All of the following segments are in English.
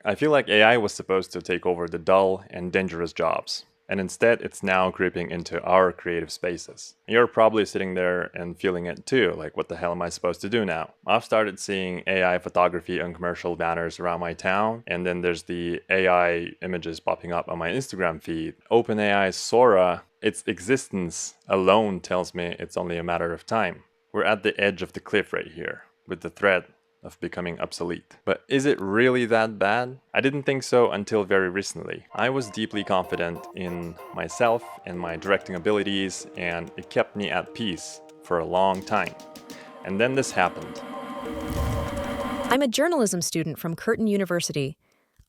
I feel like AI was supposed to take over the dull and dangerous jobs, and instead it's now creeping into our creative spaces. You're probably sitting there and feeling it too, like what the hell am I supposed to do now? I've started seeing AI photography on commercial banners around my town, and then there's the AI images popping up on my Instagram feed. OpenAI's Sora, its existence alone tells me it's only a matter of time. We're at the edge of the cliff right here, with the threat of becoming obsolete. But is it really that bad? I didn't think so until very recently. I was deeply confident in myself and my directing abilities, and it kept me at peace for a long time. And then this happened. I'm a journalism student from Curtin University.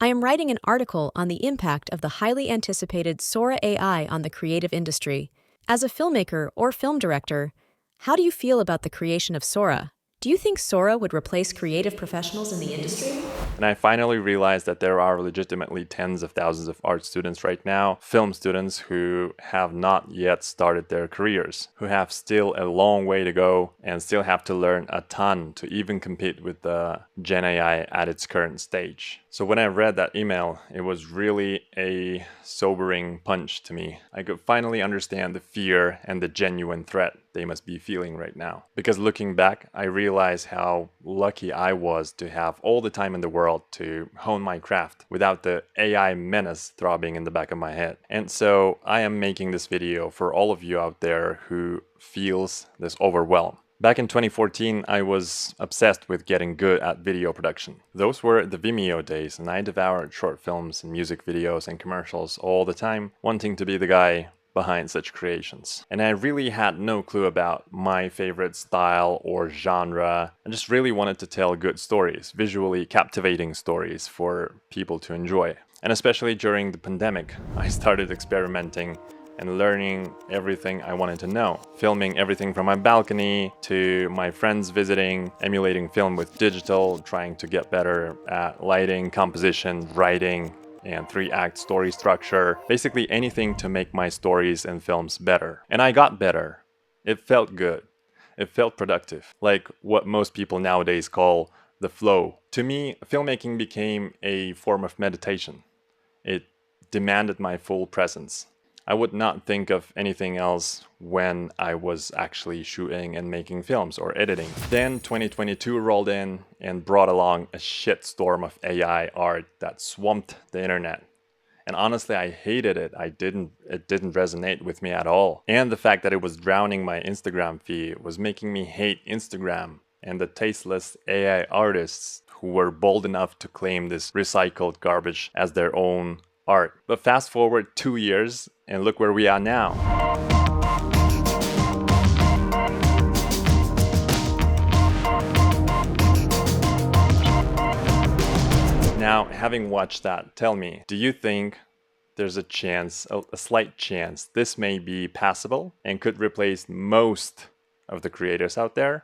I am writing an article on the impact of the highly anticipated Sora AI on the creative industry. As a filmmaker or film director, how do you feel about the creation of Sora? Do you think Sora would replace creative professionals in the industry? And I finally realized that there are legitimately tens of thousands of art students right now, film students who have not yet started their careers, who have still a long way to go and still have to learn a ton to even compete with the Gen AI at its current stage. So when I read that email, it was really a sobering punch to me. I could finally understand the fear and the genuine threat they must be feeling right now. Because looking back, I realized how lucky I was to have all the time in the world to hone my craft without the AI menace throbbing in the back of my head. And so I am making this video for all of you out there who feels this overwhelm. Back in 2014, I was obsessed with getting good at video production. Those were the Vimeo days, and I devoured short films and music videos and commercials all the time, wanting to be the guy behind such creations. And I really had no clue about my favorite style or genre. I just really wanted to tell good stories, visually captivating stories for people to enjoy. And especially during the pandemic, I started experimenting and learning everything I wanted to know. Filming everything from my balcony to my friends visiting, emulating film with digital, trying to get better at lighting, composition, writing, and 3-act story structure. Basically anything to make my stories and films better. And I got better. It felt good. It felt productive. Like what most people nowadays call the flow. To me, filmmaking became a form of meditation. It demanded my full presence. I would not think of anything else when I was actually shooting and making films or editing. Then 2022 rolled in and brought along a shitstorm of AI art that swamped the internet. And honestly, I hated it. It didn't resonate with me at all. And the fact that it was drowning my Instagram feed was making me hate Instagram and the tasteless AI artists who were bold enough to claim this recycled garbage as their own art. But fast forward 2 years and look where we are now. Now, having watched that, tell me, do you think there's a chance, a slight chance, this may be passable and could replace most of the creators out there?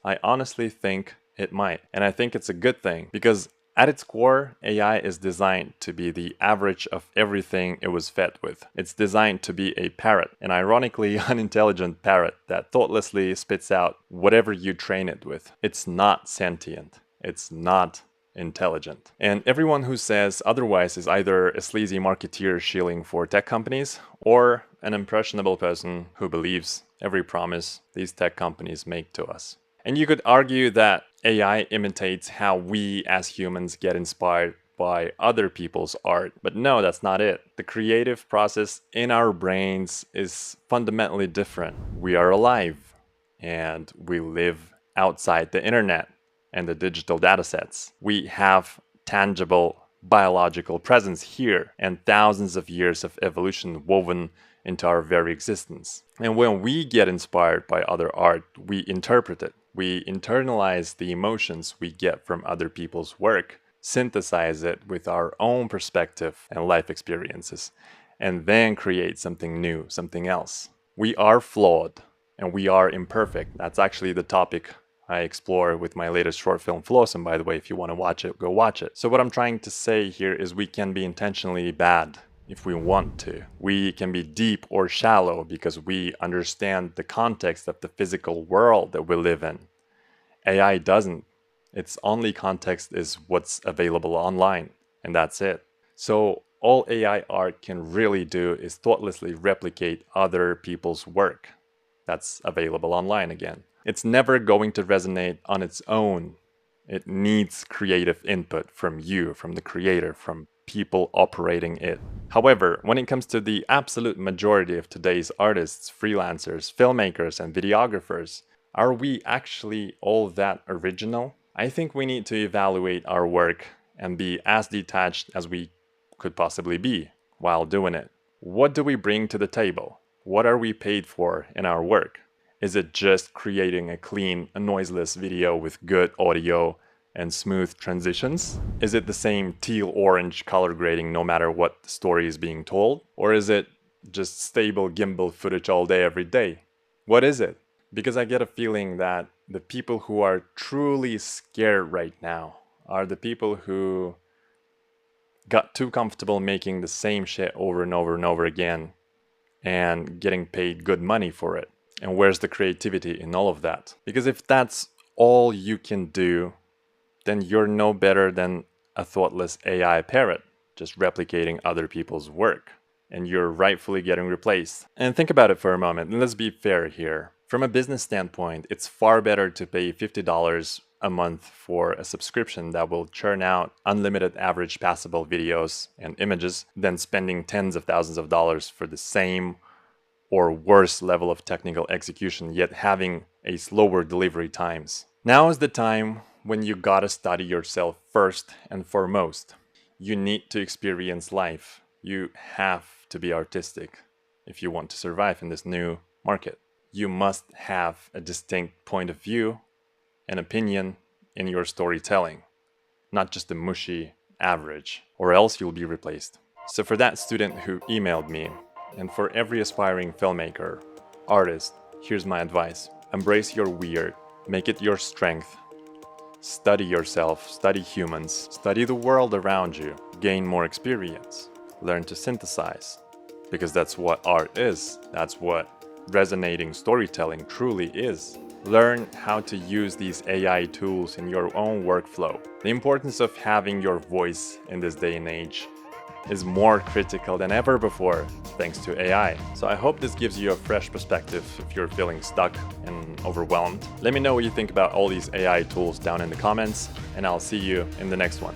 I honestly think it might. And I think it's a good thing because at its core, AI is designed to be the average of everything it was fed with. It's designed to be a parrot, an ironically unintelligent parrot that thoughtlessly spits out whatever you train it with. It's not sentient. It's not intelligent. And everyone who says otherwise is either a sleazy marketeer shilling for tech companies or an impressionable person who believes every promise these tech companies make to us. And you could argue that AI imitates how we as humans get inspired by other people's art. But no, that's not it. The creative process in our brains is fundamentally different. We are alive and we live outside the internet and the digital datasets. We have tangible biological presence here and thousands of years of evolution woven into our very existence. And when we get inspired by other art, we interpret it. We internalize the emotions we get from other people's work, synthesize it with our own perspective and life experiences, and then create something new, something else. We are flawed and we are imperfect. That's actually the topic I explore with my latest short film, Flawsome, by the way. If you want to watch it, go watch it. So what I'm trying to say here is we can be intentionally bad if we want to. We can be deep or shallow because we understand the context of the physical world that we live in. AI doesn't. Its only context is what's available online. and that's it. So all AI art can really do is thoughtlessly replicate other people's work that's available online again. It's never going to resonate on its own. It needs creative input from you, from the creator, from people operating it. However, when it comes to the absolute majority of today's artists, freelancers, filmmakers, and videographers, are we actually all that original? I think we need to evaluate our work and be as detached as we could possibly be while doing it. What do we bring to the table? What are we paid for in our work? Is it just creating a clean, noiseless video with good audio and smooth transitions? Is it the same teal-orange color grading no matter what the story is being told? Or is it just stable gimbal footage all day, every day? What is it? Because I get a feeling that the people who are truly scared right now are the people who got too comfortable making the same shit over and over and over again and getting paid good money for it. And where's the creativity in all of that? Because if that's all you can do, then you're no better than a thoughtless AI parrot, just replicating other people's work. And you're rightfully getting replaced. And think about it for a moment, and let's be fair here. From a business standpoint, it's far better to pay $50 a month for a subscription that will churn out unlimited average passable videos and images than spending tens of thousands of dollars for the same or worse level of technical execution, yet having a slower delivery times. Now is the time when you gotta study yourself first and foremost. You need to experience life. You have to be artistic if you want to survive in this new market. You must have a distinct point of view, an opinion in your storytelling, not just a mushy average, or else you'll be replaced. So for that student who emailed me, and for every aspiring filmmaker, artist, here's my advice. Embrace your weird, make it your strength. Study yourself, study humans, study the world around you, gain more experience, learn to synthesize. Because that's what art is, that's what resonating storytelling truly is. Learn how to use these AI tools in your own workflow. The importance of having your voice in this day and age is more critical than ever before thanks to AI. So I hope this gives you a fresh perspective if you're feeling stuck and overwhelmed. Let me know what you think about all these AI tools down in the comments, and I'll see you in the next one.